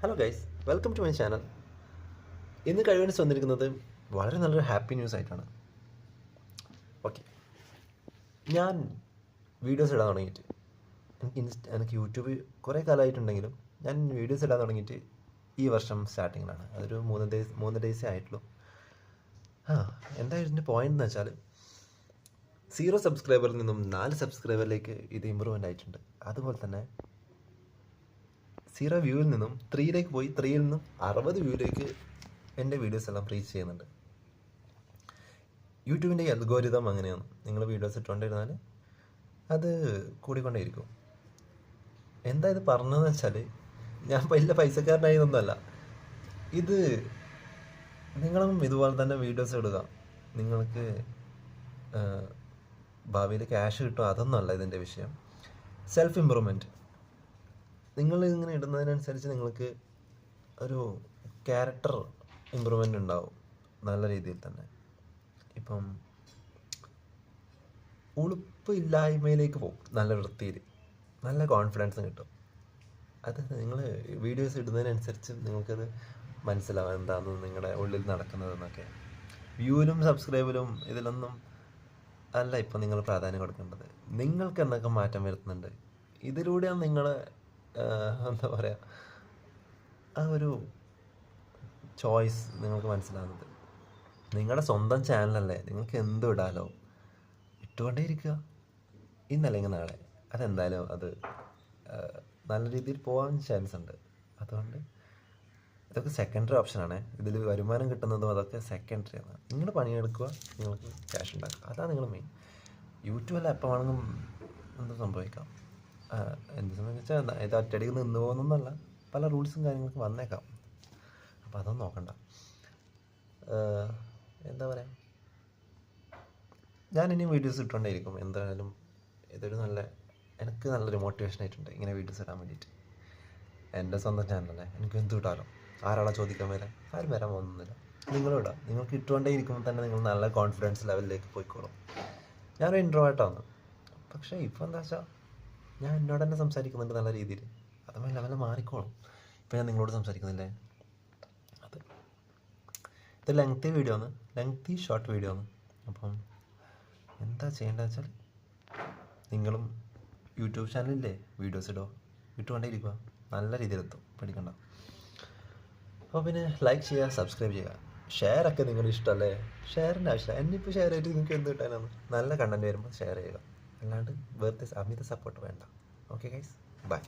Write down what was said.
Hello guys, welcome to my channel. ഇന്ന് കഴിവേണ്ടി വന്നിരിക്കുന്നത് വളരെ നല്ലൊരു ഹാപ്പി ന്യൂസ് ആയിട്ടാണ്. ഓക്കെ, ഞാൻ വീഡിയോസ് ഇടാൻ തുടങ്ങിയിട്ട് എനിക്ക് യൂട്യൂബ് കുറേ കാലമായിട്ടുണ്ടെങ്കിലും ഞാൻ വീഡിയോസ് ഇടാൻ തുടങ്ങിയിട്ട് ഈ വർഷം സ്റ്റാർട്ടിങ്ങിലാണ്. അതൊരു മൂന്ന് ഡേയ്സേ ആയിട്ടുള്ളൂ. എന്താ ഇതിൻ്റെ പോയിന്റ് എന്ന് വെച്ചാൽ 0 സബ്സ്ക്രൈബറിൽ നിന്നും 4 സബ്സ്ക്രൈബറിലേക്ക് ഇത് ഇമ്പ്രൂവ്മെൻ്റ് ആയിട്ടുണ്ട്. അതുപോലെ തന്നെ 0 വ്യൂവിൽ നിന്നും 3ലേക്ക് പോയി 3യിൽ നിന്നും 60 വ്യൂവിലേക്ക് എൻ്റെ വീഡിയോസ് എല്ലാം റീച്ച് ചെയ്യുന്നുണ്ട്. യൂട്യൂബിൻ്റെ അൽഗോരിതം അങ്ങനെയാണ്. നിങ്ങൾ വീഡിയോസ് ഇട്ടുകൊണ്ടിരുന്നാൽ അത് കൂടിക്കൊണ്ടേയിരിക്കും. എന്താ ഇത് പറഞ്ഞതെന്ന് വെച്ചാൽ, ഞാൻ വലിയ പൈസക്കാരനായതൊന്നുമല്ല. ഇത് നിങ്ങളും ഇതുപോലെ തന്നെ വീഡിയോസ് ഇടുക, നിങ്ങൾക്ക് ഭാവിയിൽ ക്യാഷ് കിട്ടും, അതൊന്നുമല്ല ഇതിൻ്റെ വിഷയം. Self improvement. നിങ്ങൾ ഇങ്ങനെ ഇടുന്നതിനനുസരിച്ച് നിങ്ങൾക്ക് ഒരു ക്യാരക്ടർ ഇമ്പ്രൂവ്മെൻ്റ് ഉണ്ടാവും, നല്ല രീതിയിൽ തന്നെ. ഇപ്പം ഉളുപ്പ് ഇല്ലായ്മയിലേക്ക് പോകും, നല്ല വൃത്തിയിൽ, നല്ല കോൺഫിഡൻസും കിട്ടും. അത് നിങ്ങൾ വീഡിയോസ് ഇടുന്നതിനനുസരിച്ച് നിങ്ങൾക്കത് മനസ്സിലാവും എന്താണെന്ന് നിങ്ങളുടെ ഉള്ളിൽ നടക്കുന്നതെന്നൊക്കെ. വ്യൂവിലും സബ്സ്ക്രൈബിലും ഇതിലൊന്നും അല്ല ഇപ്പം നിങ്ങൾ പ്രാധാന്യം കൊടുക്കേണ്ടത്. നിങ്ങൾക്ക് എന്തൊക്കെ മാറ്റം വരുത്തുന്നുണ്ട്, ഇതിലൂടെയാണ് നിങ്ങൾ എന്താ പറയുക, ആ ഒരു ചോയ്സ് നിങ്ങൾക്ക് മനസ്സിലാകുന്നത്. നിങ്ങളുടെ സ്വന്തം ചാനലല്ലേ, നിങ്ങൾക്ക് എന്തും ഇടാലോ, ഇട്ടുകൊണ്ടേ ഇരിക്കുക. ഇന്നല്ലെങ്കിൽ നാളെ അതെന്തായാലും അത് നല്ല രീതിയിൽ പോകാൻ ചാൻസ് ഉണ്ട്. അതുകൊണ്ട് ഇതൊക്കെ സെക്കൻഡറി ഓപ്ഷനാണ്. ഇതിൽ വരുമാനം കിട്ടുന്നതും അതൊക്കെ സെക്കൻഡറി ആണ്. നിങ്ങൾ പണിയെടുക്കുക, നിങ്ങൾക്ക് ക്യാഷ് ഉണ്ടാക്കുക, അതാണ് നിങ്ങൾ മെയിൻ. യൂട്യൂബല്ല എപ്പോൾ വേണമെങ്കിലും എന്ത് സംഭവിക്കാം. എന്ത് സംഭവിച്ചാൽ ഇത് ഒറ്റയടിക്ക് നിന്ന് പോകുന്നൊന്നല്ല, പല റൂൾസും കാര്യങ്ങളൊക്കെ വന്നേക്കാം. അപ്പോൾ അതൊന്നും നോക്കണ്ട. എന്താ പറയുക, ഞാനിനി വീഡിയോസ് ഇട്ടുകൊണ്ടേയിരിക്കും. എന്തായാലും ഇതൊരു എനിക്ക് നല്ലൊരു മോട്ടിവേഷൻ ആയിട്ടുണ്ട് ഇങ്ങനെ വീഡിയോസ് ഇടാൻ വേണ്ടിയിട്ട്. എൻ്റെ സ്വന്തം ചാനലല്ലേ, എനിക്ക് എന്ത് ഇട്ടാലോ, ആരാളെ ചോദിക്കാൻ വരാൻ, ആരും വരാൻ പോകുന്നില്ല. നിങ്ങളും ഇടാം. നിങ്ങൾക്ക് ഇട്ടുകൊണ്ടേ ഇരിക്കുമ്പോൾ തന്നെ നിങ്ങൾ നല്ല കോൺഫിഡൻസ് ലെവലിലേക്ക് പോയിക്കോളും. ഞാനൊരു ഇൻട്രോവേർട്ടാണ്, പക്ഷേ ഇപ്പോൾ എന്താ വെച്ചാൽ ഞാൻ എന്നോട് തന്നെ സംസാരിക്കുന്നുണ്ട് നല്ല രീതിയിൽ. അതുപോലെ ലെവലിൽ മാറിക്കോളും. ഇപ്പോൾ ഞാൻ നിങ്ങളോട് സംസാരിക്കുന്നില്ലേ, അത് ഇത് ലെങ്തി ഷോർട്ട് വീഡിയോ ആണ്. അപ്പം എന്താ ചെയ്യേണ്ടത് വെച്ചാൽ, നിങ്ങളും യൂട്യൂബ് ചാനലില്ലേ, വീഡിയോസ് ഇട്ടുകൊണ്ടേ ഇരിക്കുക, നല്ല രീതിയിലെത്തും, പേടിക്കണ്ട. അപ്പോൾ പിന്നെ ലൈക്ക് ചെയ്യുക, സബ്സ്ക്രൈബ് ചെയ്യുക, ഷെയറൊക്കെ നിങ്ങളുടെ ഇഷ്ടമല്ലേ. ഷെയറിൻ്റെ ആവശ്യമില്ല, എന്നിപ്പോൾ ഷെയർ ചെയ്തിട്ട് നിങ്ങൾക്ക് എന്ത് കിട്ടാനാണ്. നല്ല കണ്ടൻറ്റ് വരുമ്പോൾ ഷെയർ ചെയ്യുക, അല്ലാണ്ട് വെറുതെ അമിത സപ്പോർട്ട് വേണ്ട. Okay guys, by.